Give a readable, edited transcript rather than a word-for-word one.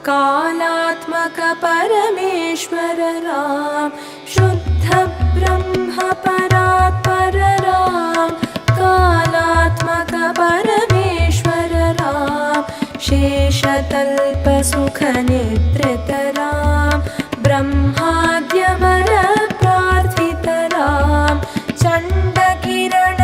कालात्मक परमेश्वर राम शुद्ध ब्रह्म परात्पर राम कालात्मक परमेश्वर राम शेषतल्प सुख निद्रित राम ब्रह्माद्यमर प्रार्थित राम चण्ड किरण